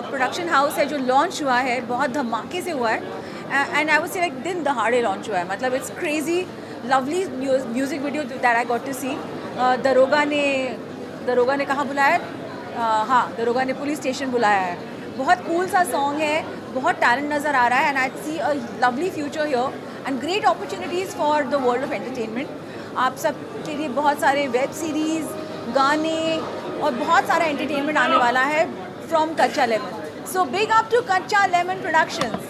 Production house है जो launch हुआ है, बहुत धमाके से हुआ है and I would say like दिन दहाड़े लॉन्च हुआ है. मतलब it's crazy lovely music video that I got to see. दरोगा ने कहाँ बुलाया है? हाँ, दरोगा ने पुलिस स्टेशन बुलाया है. बहुत कूल सा सॉन्ग है, बहुत टैलेंट नज़र आ रहा है and I see a lovely future here and great opportunities for the world of entertainment. आप सब के लिए बहुत सारे वेब सीरीज़, गाने और बहुत सारा एंटरटेनमेंट आने वाला है from Kachcha Lemon. So big up to Kachcha Lemon productions.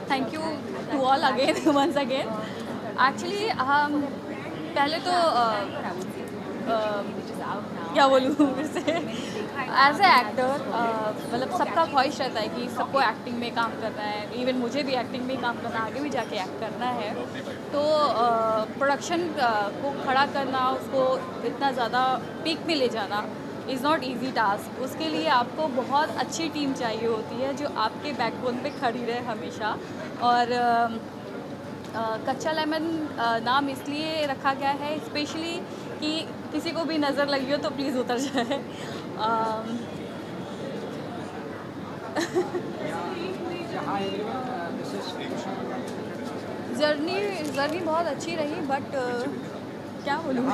Thank you to all again once again. Actually हम पहले तो क्या बोलूँ फिर से, एज ए एक्टर मतलब सबका ख्वाहिश रहता है कि सबको एक्टिंग में काम करना है. इवन मुझे भी एक्टिंग में काम करना, आगे भी जाके एक्ट करना है. तो प्रोडक्शन को खड़ा करना, उसको इतना ज़्यादा पीक में ले जाना इज़ नॉट ईजी टास्क. उसके लिए आपको बहुत अच्छी टीम चाहिए होती है जो आपके बैकबोन पे खड़ी रहे हमेशा. और कच्चा लेमन नाम इसलिए रखा गया है स्पेशली कि किसी को भी नज़र लगी हो तो प्लीज़ उतर जाए. जर्नी बहुत अच्छी रही बट क्या बोलूँ,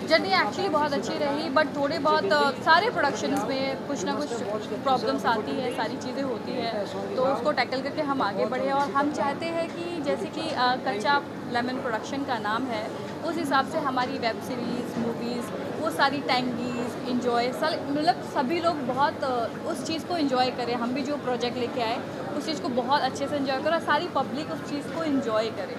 जर्नी एक्चुअली बहुत अच्छी रही बट थोड़े बहुत सारे प्रोडक्शंस में कुछ ना कुछ प्रॉब्लम्स आती है, सारी चीज़ें होती हैं. तो उसको टैकल करके हम आगे बढ़े और हम चाहते हैं कि जैसे कि कच्चा लेमन प्रोडक्शन का नाम है, उस हिसाब से हमारी वेब सीरीज़, मूवीज़, वो सारी टैंगीज़ इन्जॉय मतलब सभी लोग बहुत उस चीज़ को इन्जॉय करें. हम भी जो प्रोजेक्ट लेके आए उस चीज़ को बहुत अच्छे से इन्जॉय करें और सारी पब्लिक उस चीज़ को इन्जॉय करे.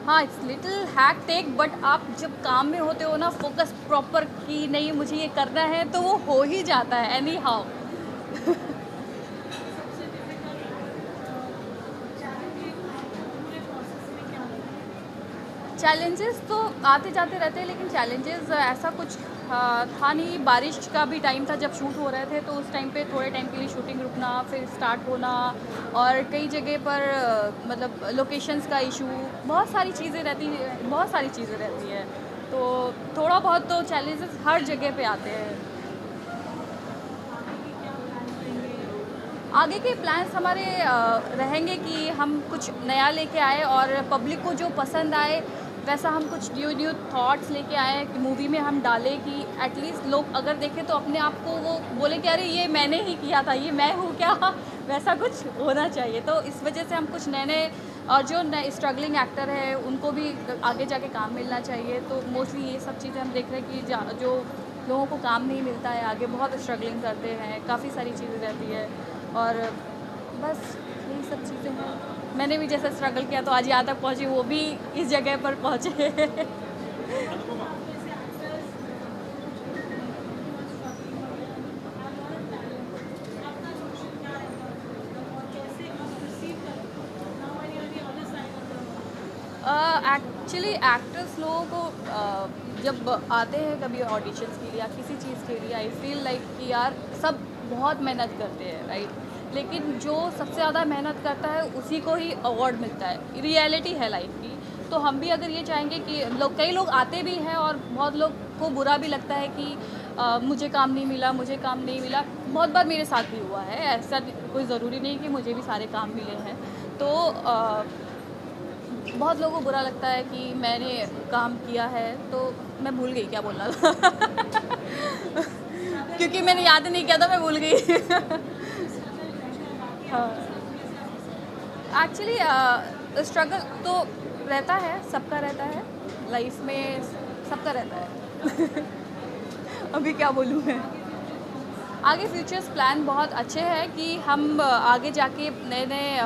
हाँ, इट्स लिटिल हैक्टिक बट आप जब काम में होते हो ना, फोकस प्रॉपर कि नहीं मुझे ये करना है तो वो हो ही जाता है एनी हाउ. चैलेंजेस तो आते जाते रहते हैं लेकिन चैलेंजेस ऐसा कुछ था नहीं. बारिश का भी टाइम था जब शूट हो रहे थे तो उस टाइम पे थोड़े टाइम के लिए शूटिंग रुकना, फिर स्टार्ट होना और कई जगह पर मतलब लोकेशंस का इशू, बहुत सारी चीज़ें रहती है. तो थोड़ा बहुत तो चैलेंजेस हर जगह पे आते हैं. आगे के प्लान्स हमारे रहेंगे कि हम कुछ नया लेके आए और पब्लिक को जो पसंद आए वैसा हम कुछ न्यू थॉट्स लेके आए कि मूवी में हम डालें कि एटलीस्ट लोग अगर देखें तो अपने आप को वो बोले कि अरे ये मैंने ही किया था, ये मैं हूँ क्या, वैसा कुछ होना चाहिए. तो इस वजह से हम कुछ नए और जो नए स्ट्रगलिंग एक्टर है उनको भी आगे जाके काम मिलना चाहिए. तो मोस्टली ये सब चीज़ें हम देख रहे हैं कि जो लोगों को काम नहीं मिलता है, आगे बहुत स्ट्रगलिंग करते हैं, काफ़ी सारी चीज़ें रहती है और बस यही सब चीज़ें हैं. मैंने भी जैसे स्ट्रगल किया तो आज यहाँ तक पहुँची, वो भी इस जगह पर पहुँचे. एक्चुअली एक्टर्स लोगों को जब आते हैं कभी ऑडिशंस के लिए या किसी चीज़ के लिए, आई फील लाइक कि यार सब बहुत मेहनत करते हैं, राइट. लेकिन जो सबसे ज़्यादा मेहनत करता है उसी को ही अवार्ड मिलता है. रियलिटी है लाइफ की. तो हम भी अगर ये चाहेंगे कि कई लोग आते भी हैं और बहुत लोग को बुरा भी लगता है कि मुझे काम नहीं मिला. बहुत बार मेरे साथ भी हुआ है. ऐसा कोई ज़रूरी नहीं कि मुझे भी सारे काम मिले हैं. तो बहुत लोगों को बुरा लगता है कि मैंने काम किया है. तो मैं भूल गई क्या बोलना था. क्योंकि मैंने याद नहीं किया था, मैं भूल गई. हाँ, एक्चुअली स्ट्रगल तो रहता है, सबका रहता है लाइफ में, सबका रहता है. अभी क्या बोलूँ मैं. आगे फ्यूचर्स प्लान बहुत अच्छे हैं कि हम आगे जाके नए नए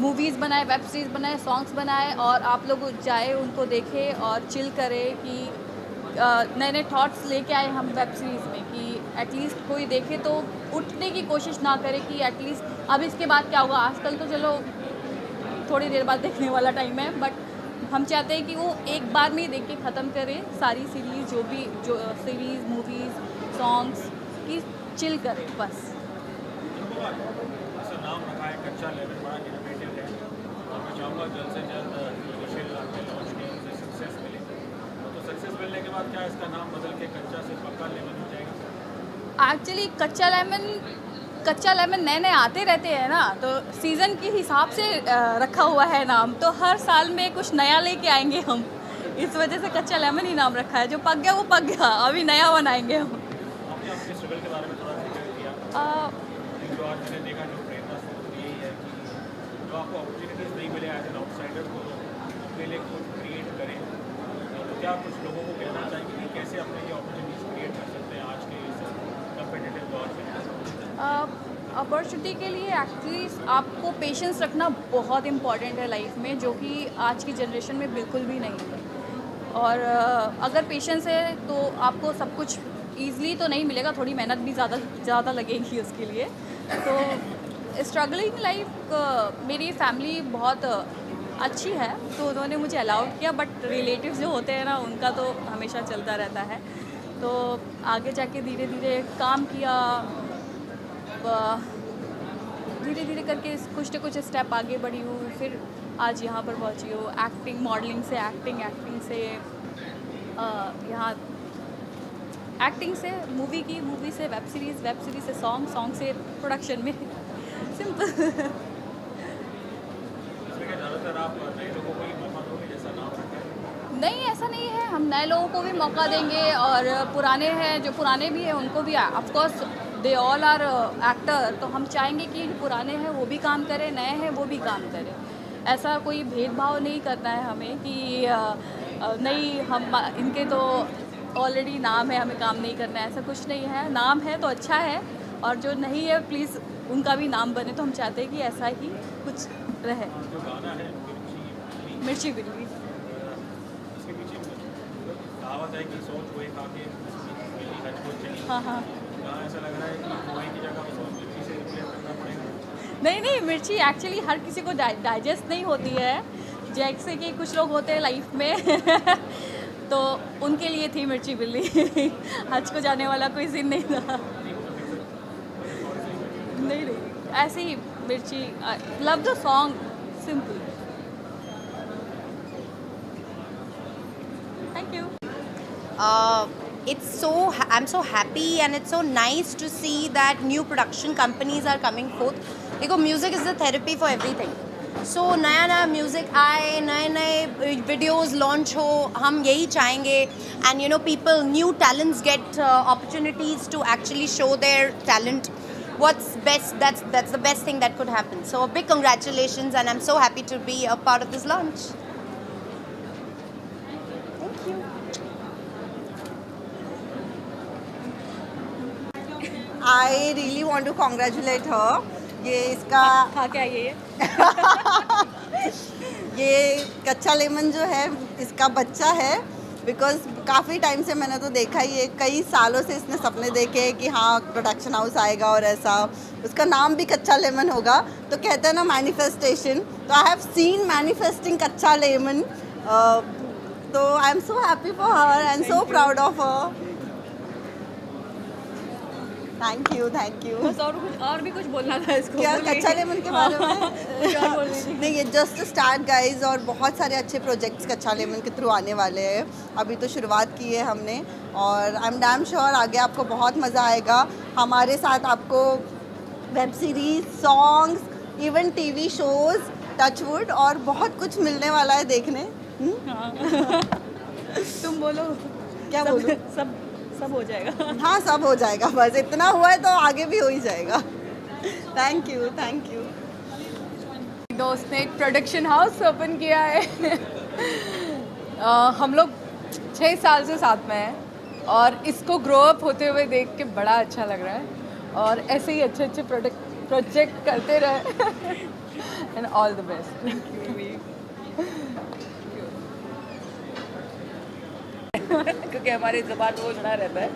मूवीज़ बनाए, वेब सीरीज़ बनाए, सॉन्ग्स बनाए और आप लोग जाए उनको देखें और चिल करें कि नए नए थॉट्स लेके आए हम वेब सीरीज़ में कि एटलीस्ट कोई देखे तो उठने की कोशिश ना करे कि एटलीस्ट अब इसके बाद क्या होगा। आजकल तो चलो थोड़ी देर बाद देखने वाला टाइम है, बट हम चाहते हैं कि वो एक बार में ही देख के ख़त्म करे सारी सीरीज़, जो सीरीज़ मूवीज़ सॉन्ग्स की चिल करे बस। ऐसा नाम रखा है कच्चा लेमन, बड़ा इनोवेटिव है और मैं चाहूँगा जल्द से जल्द सोशल आपने लॉन्च किया, उसे सक्सेस मिले। तो सक्सेस मिलने के बाद क्या इसका नाम बदल के कच्चा से पक्का लेमन हो जाएगा? एक्चुअली कच्चा लेमन नए नए आते रहते हैं ना, तो सीज़न के हिसाब से रखा हुआ है नाम, तो हर साल में कुछ नया लेके आएंगे हम, इस वजह से कच्चा लेमन ही नाम रखा है। जो पक गया वो पक गया, अभी नया बनाएंगे हम। आपने अपने स्ट्रगल के बारे में थोड़ा जिक्र किया, जो आज मैंने देखा जो प्रेरणा स्रोत यही है कि जो आपको अपॉर्चुनिटीज़ नहीं मिले एज एन आउटसाइडर को अपने लिए कुछ क्रिएट करें। तो क्या कुछ लोगों को कहना चाहिए कि कैसे अपने लिए अपॉर्चुनिटीज़ क्रिएट कर सकते हैं आज के इस कम्पिटिटिव दौर में? अपॉर्चुनिटी के लिए एक्चुअली आपको पेशेंस रखना बहुत इम्पॉर्टेंट है लाइफ में, जो कि आज की जनरेशन में बिल्कुल भी नहीं है। और अगर पेशेंस है तो आपको सब कुछ ईज़िली तो नहीं मिलेगा, थोड़ी मेहनत भी ज़्यादा लगेगी उसके लिए। तो स्ट्रगलिंग लाइफ, मेरी फैमिली बहुत अच्छी है तो उन्होंने मुझे अलाउड किया, बट रिलेटिव्स जो होते हैं ना उनका तो हमेशा चलता रहता है। तो आगे जाके धीरे धीरे काम किया, धीरे धीरे करके कुछ न कुछ स्टेप आगे बढ़ी हूँ, फिर आज यहाँ पर पहुँची हूँ। एक्टिंग, मॉडलिंग से एक्टिंग से यहाँ एक्टिंग से मूवी से वेब सीरीज़ से सॉन्ग से प्रोडक्शन में सिंपल। इसमें क्या ज़्यादातर आप नए लोगों को ही मौका दोगे जैसा नाम रखा है? नहीं, ऐसा नहीं है, हम नए लोगों को भी मौका देंगे और पुराने हैं, जो पुराने भी हैं उनको भी। Of course they all are actor, तो हम चाहेंगे कि पुराने हैं वो भी काम करें, नए हैं वो भी काम करें। ऐसा कोई भेदभाव नहीं करना है हमें कि नहीं हम इनके तो ऑलरेडी नाम है हमें काम नहीं करना है, ऐसा कुछ नहीं है। नाम है तो अच्छा है, और जो नहीं है प्लीज़ उनका भी नाम बने। तो हम चाहते हैं कि ऐसा ही कुछ रहे। जो गाना है मिर्ची बिल्ली, इसके पीछे कहावत है कि सोच वही खा के बिल्ली हज को चली। हाँ। कहाँ ऐसा लग रहा है कि वही की जगह सोच मिर्ची से रिप्लेस करना पड़ेगा? नहीं, मिर्ची एक्चुअली हर किसी को डाइजेस्ट नहीं होती है, जैसे कि कुछ लोग होते हैं लाइफ में तो उनके लिए थी मिर्ची बिल्ली हज को जाने वाला कोई सीन नहीं था। नहीं, ऐसे ही मिर्ची, love the song, simple. Thank you. I'm so happy and it's so nice to see that new production companies are coming forth. देखो, music is the therapy for everything. So नया म्यूज़िक आए, नए videos launch हो, हम यही चाहेंगे। And you know, people, new talents get opportunities to actually show their talent. What's best, that's the best thing that could happen. So a big congratulations, and I'm so happy to be a part of this launch. Thank you. I really want to congratulate her. ये इसका हाँ क्या ये ये कच्चा lemon जो है इसका बच्चा है, बिकॉज काफ़ी टाइम से मैंने तो देखा ही है, कई सालों से इसने सपने देखे कि हाँ प्रोडक्शन हाउस आएगा और ऐसा, उसका नाम भी कच्चा लेमन होगा। तो कहते हैं ना मैनिफेस्टेशन, तो आई हैव सीन मैनिफेस्टिंग कच्चा लेमन। तो I am so happy for her and so proud of her. Thank you. बस और भी कुछ बोलना था इसको। क्या कच्चा लेमन के बारे में? कुछ और बोल रही थी। नहीं, ये जस्ट स्टार्ट गाइज, और बहुत सारे अच्छे प्रोजेक्ट्स कच्चा लेमन के थ्रू आने वाले हैं। अभी तो शुरुआत की है हमने, और आई एम डैम श्योर आगे आपको बहुत मज़ा आएगा। हमारे साथ आपको web series, songs, even TV shows, touchwood और बहुत कुछ मिलने वाला है देखने। तुम बोलो। क्या बोलूं? सब हो जाएगा। हाँ, सब हो जाएगा, बस इतना हुआ है तो आगे भी हो ही जाएगा। Thank you. दोस्त ने एक प्रोडक्शन हाउस ओपन किया है हम लोग 6 साल से साथ में हैं और इसको ग्रो अप होते हुए देख के बड़ा अच्छा लग रहा है, और ऐसे ही अच्छे प्रोजेक्ट करते रहे and all the best. Thank you. क्योंकि हमारी ज़बान वो चढ़ा रहता है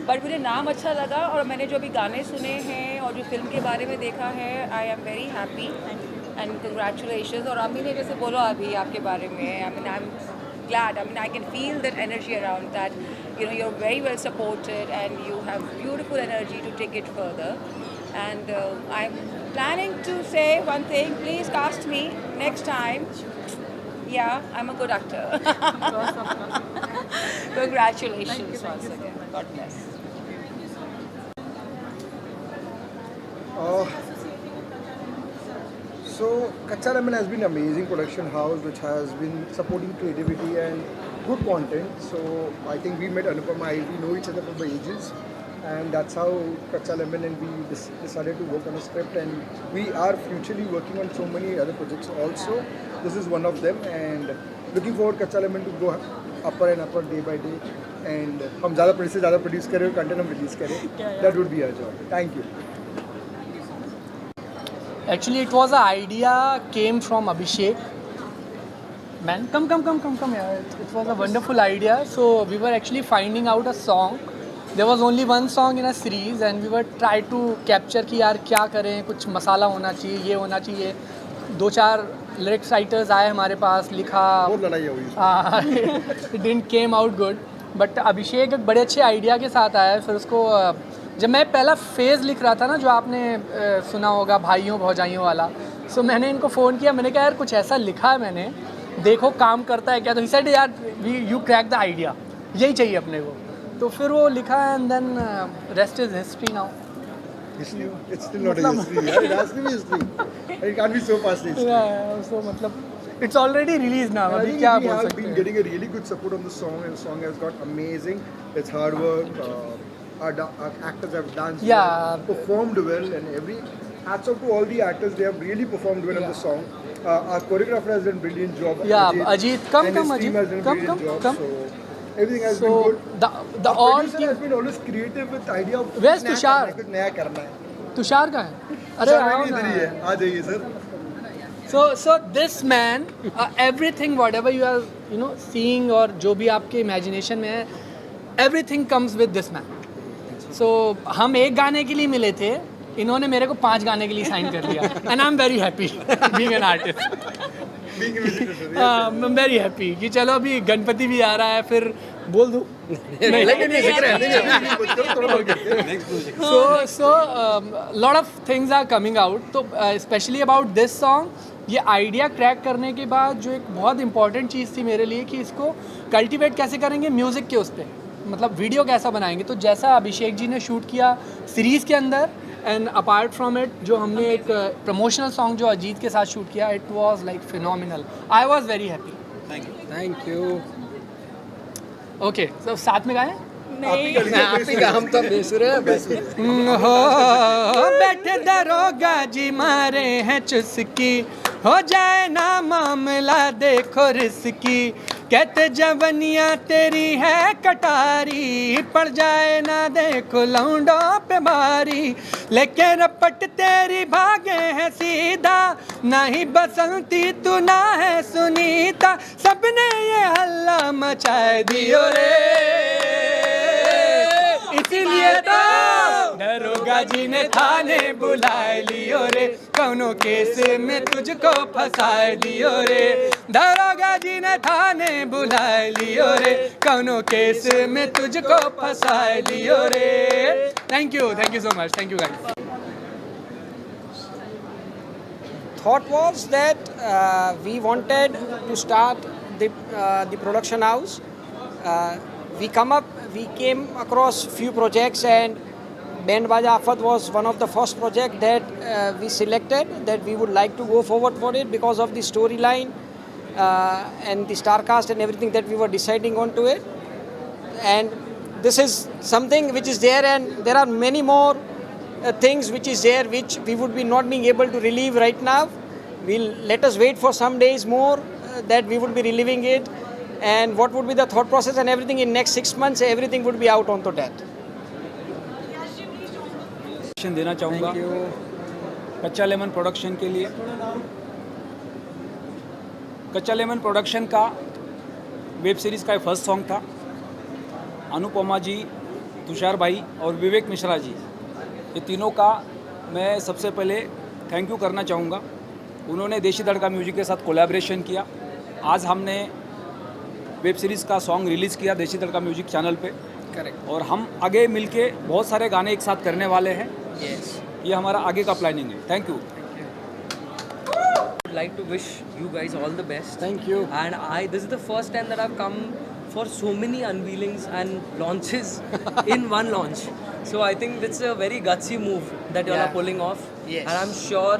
बट मुझे नाम अच्छा लगा और मैंने जो अभी गाने सुने हैं और जो फिल्म के बारे में देखा है, I am very happy and congratulations. और अम्मी ने जैसे बोला अभी आपके बारे में, I am glad. I mean, I can feel that energy around that. You know, you're very well supported and you have beautiful energy to take it further. And I'm planning to say one thing. Please cast me next time. Yeah, I'm a good actor. Congratulations once again. God bless. So Kacha Lemon has been an amazing production house which has been supporting creativity and good content. So I think we met Anupama, we know each other from the ages, and that's how Kacha Lemon and we decided to work on a script, and we are futurely working on so many other projects also. This is one of them, and looking forward Kacha Lemon to go upper and upper day by day, and हम ज़्यादा produce करें, content हम release करें. That would be our job. Thank you. Actually, it was an idea came from Abhishek. Man, come here. It was a wonderful idea. So we were actually finding out a song. There was only one song in a series, and we were trying to capture कि यार क्या करें, कुछ मसाला होना चाहिए, ये होना चाहिए. 2-4 लिरिक्स राइटर्स आए हमारे पास, लिखा. बहुत लड़ाई हुई. It didn't came out good. But अभिषेक एक बड़े अच्छे आइडिया के साथ आया. फिर उसको जब मैं पहला फेज़ लिख रहा था ना, जो आपने सुना होगा भाइयों भौजाइयों वाला, सो मैंने इनको फ़ोन किया. मैंने कहा यार कुछ ऐसा लिखा है मैंने, देखो काम करता है क्या. तो ही सेड यार यू क्रैक द आइडिया, यही चाहिए अपने को. तो फिर वो लिखा है, and then rest is history now. History? It's still not a history. Yeah? It has to be history. It can't be so fast history. So मतलब it's already released now. I अभी think क्या we बोल have सकते been हैं. getting a really good support on the song, and the song has got amazing. It's hard work. Our actors have danced well, performed well, and hats off to all the actors. They have really performed well on the song. Our choreographer has done a brilliant job. Yeah, Ajit, come, and his team has done a brilliant job. So everything has been good. The Our all producer has been always creative with the idea of Where's Tushar? कुछ नया करना है. तुषार का है. अरे आओ इधर ही ना. है, आ जाइए sir. So this man, everything whatever you are seeing और जो भी आपके imagination में है, everything comes with this man. So हम एक गाने के लिए मिले थे, इन्होंने मेरे को 5 गाने के लिए साइन कर लिया. And I'm very happy being an artist. Being a musician. I'm very happy कि चलो अभी गणपति भी आ रहा है, फिर बोल दूँ. So lot of things are coming out. तो especially about this song, ये आइडिया क्रैक करने के बाद जो एक बहुत इंपॉर्टेंट चीज़ थी मेरे लिए कि इसको कल्टिवेट कैसे करेंगे म्यूज़िक के उस पर, मतलब वीडियो कैसा बनाएंगे. तो जैसा अभिषेक जी ने शूट किया सीरीज़ के अंदर, एंड अपार्ट फ्रॉम इट जो हमने एक प्रमोशनल सॉन्ग जो अजीत के साथ शूट किया, it was like phenomenal. I was very happy. Thank you. Okay, तो साथ में गाएं. हम तो बेसुरे हो बैठे दरोगा जी मारे हैं चुस्की, हो जाए ना मामला देखो रिस्की, कहते जवनिया तेरी है कटारी, पड़ जाए ना देखो लौंडों पे भारी, लेके रपट तेरी भागे हैं सीधा, ना ही बसंती तू ना है सुनीता, सबने ये हल्ला मचाए दियो रे, इसीलिए तो दरोगा जी ने थाने बुलाए लियो रे, कौनो केस में तुझको फंसाए दियो रे, दरोगा जी ने थाने बुलाए लियो रे, कौनो केस में तुझको फंसाए लियो रे. Thank you so much. Thank you guys. Thought was that we wanted to start the production house. We came across few projects, and Band Baja Afat was one of the first project that we selected, that we would like to go forward for it because of the storyline and the star cast and everything that we were deciding onto it. And this is something which is there, and there are many more things which is there which we would be not being able to relieve right now. Let us wait for some days more that we would be relieving it, and what would be the thought process and everything in next 6 months, everything would be out onto that. देना चाहूँगा कच्चा lemon production के लिए. कच्चा lemon production का web series का first song था. अनुपमा जी तुषार भाई और विवेक मिश्रा जी, ये तीनों का मैं सबसे पहले थैंक यू करना चाहूँगा। उन्होंने देसी तड़का म्यूजिक के साथ कोलैबोरेशन किया। आज हमने वेब सीरीज़ का सॉन्ग रिलीज़ किया देसी तड़का म्यूजिक चैनल पे। करेक्ट। और हम आगे मिलके बहुत सारे गाने एक साथ करने वाले हैं। यस। ये हमारा आगे का प्लानिंग है। Thank you. I'd like to wish you guys all the best. Thank you. And this is the first time that I've come for so many unveilings and launches in one launch. So I think it's a very gutsy move that you all are pulling off. Yes. And I'm sure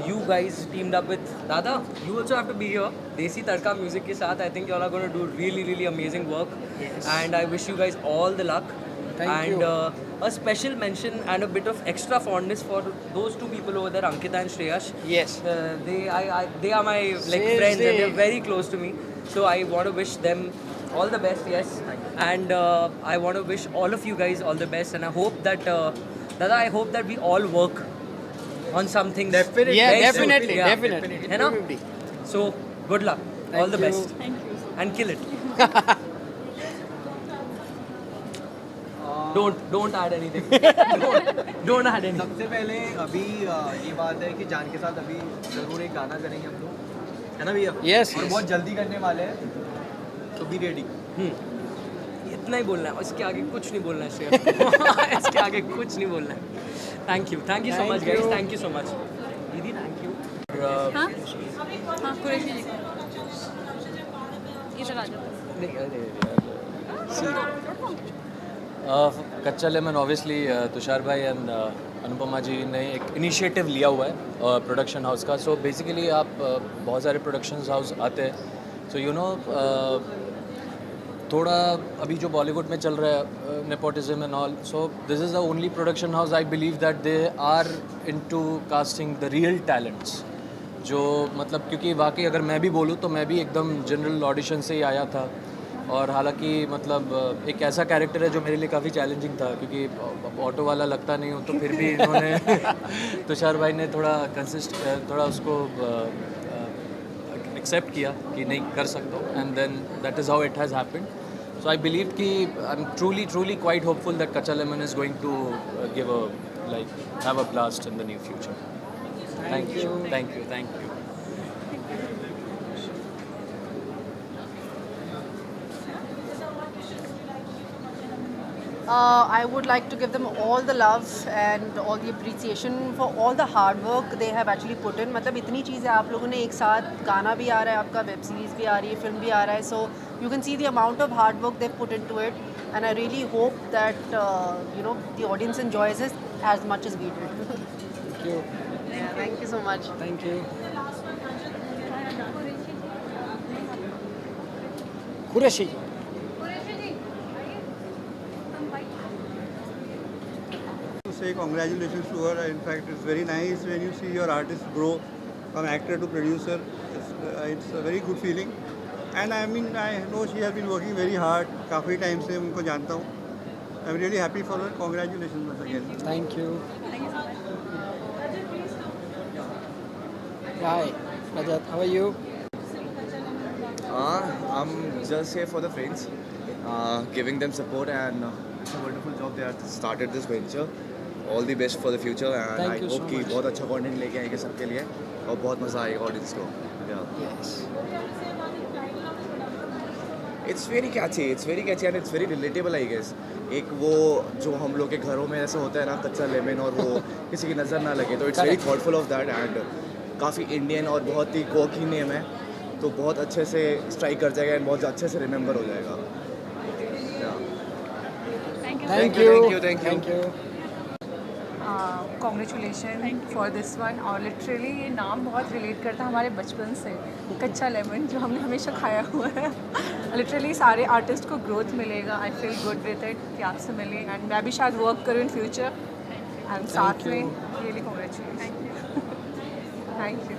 you guys teamed up with Dada. You also have to be here. Desi Tadka Music ke saath, I think you all are going to do really, really amazing work. Yes. And I wish you guys all the luck. Thank you. A special mention and a bit of extra fondness for those two people over there, Ankita and Shreyash. Yes. They are my like friends and they're very close to me. So I want to wish them all the best. Yes. And I want to wish all of you guys all the best. And I hope that Dada, I hope that we all work on something. Definitely. Yeah, definitely. Yeah. Definitely. You know? So good luck. Thank all the you. best. Thank you. And kill it. Don't add anything. don't add anything. सबसे पहले अभी ये बात है कि जान के साथ अभी ज़रूर एक गाना करेंगे हम लोग, है ना भैया? Yes, और yes. बहुत जल्दी करने वाले हैं, तो बी रेडी। इतना ही बोलना है, इसके आगे कुछ नहीं बोलना है श्रेया। इसके आगे कुछ नहीं बोलना है। Thank you so much guys, thank you so much दीदी, थैंक यू। हाँ हाँ कुरैशी जी इधर आ जाओ। कच्चा लेमन ऑब्वियसली तुषार भाई एंड अनुपमा जी ने एक इनिशिएटिव लिया हुआ है प्रोडक्शन हाउस का। सो बेसिकली आप बहुत सारे प्रोडक्शन हाउस आते हैं, सो यू नो थोड़ा अभी जो बॉलीवुड में चल रहा है nepotism and all, so this is the only production house I believe that they are into casting the real talents. जो मतलब क्योंकि वाकई अगर मैं भी बोलूँ तो मैं भी एकदम जनरल ऑडिशन से ही आया था, और हालांकि मतलब एक ऐसा कैरेक्टर है जो मेरे लिए काफ़ी चैलेंजिंग था क्योंकि ऑटो वाला लगता नहीं हूँ, तो फिर भी इन्होंने तुषार भाई ने थोड़ा उसको एक्सेप्ट किया कि नहीं कर सकते हो, and then that is how it has happened. So I believe कि I am truly quite hopeful that Kachcha Lemon is going to give a like have a blast in the near future. Thank you. I would like to give them all the love and all the appreciation for all the hard work they have actually put in. मतलब इतनी चीज़ें आप लोगों ने एक साथ, गाना भी आ रहा है आपका, वेब सीरीज़ भी आ रही है, फिल्म भी आ रहा है, so you can see the amount of hard work they've put into it, and I really hope that you know the audience enjoys it as much as we did. Thank you. Yeah, thank you so much. Thank you. Qureshi ji. To say congratulations to her. In fact, it's very nice when you see your artist grow from actor to producer. It's a very good feeling. And I mean, I know she has been working very hard. काफ़ी time से उनको जानता हूँ. I'm really happy for her. Congratulations once again. Thank you. Hi, Rajat. How are you? I'm just here for the friends, giving them support, and it's a wonderful job they have started this venture. All the best for the future, and Thank I you hope so कि much. बहुत अच्छा content लेके आएंगे सबके लिए और बहुत मज़ा आएगा ऑडियंस को। Yes. It's very catchy and it's very relatable I guess. एक वो जो हम लोग के घरों में ऐसा होता है ना, कच्चा लेमन, और वो किसी की नज़र ना लगे, तो it's very thoughtful of that, and काफ़ी इंडियन और बहुत ही कोकी नेम है, तो बहुत अच्छे से स्ट्राइक कर जाएगा एंड बहुत अच्छे से रिमेंबर हो जाएगा। Thank you. Congratulation for this one. और लिटरली ये नाम बहुत रिलेट करता है हमारे बचपन से, कच्चा लेमन, जो हमने हमेशा खाया हुआ है। लिटरली सारे आर्टिस्ट को ग्रोथ मिलेगा। I feel good with it कि आपसे मिले, एंड मैं भी शायद वर्क करूँ इन फ्यूचर, एंड साथ में really congratulation. Thank you.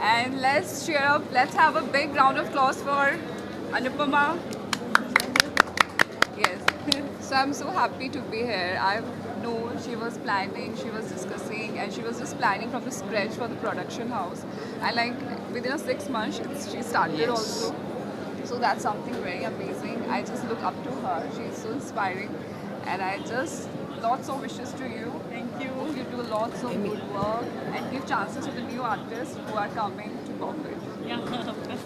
And let's cheer up. Let's have a big round of applause for Anupama. Yes. So I'm so happy to be here. I know she was planning, she was discussing, and she was just planning from the scratch for the production house. And like within 6 months, she started also. So that's something very amazing. I just look up to her. She's so inspiring. And I just, lots of wishes to you. Thank you. Hope you do lots of good work and give chances to the new artists who are coming to Bombay. Yeah.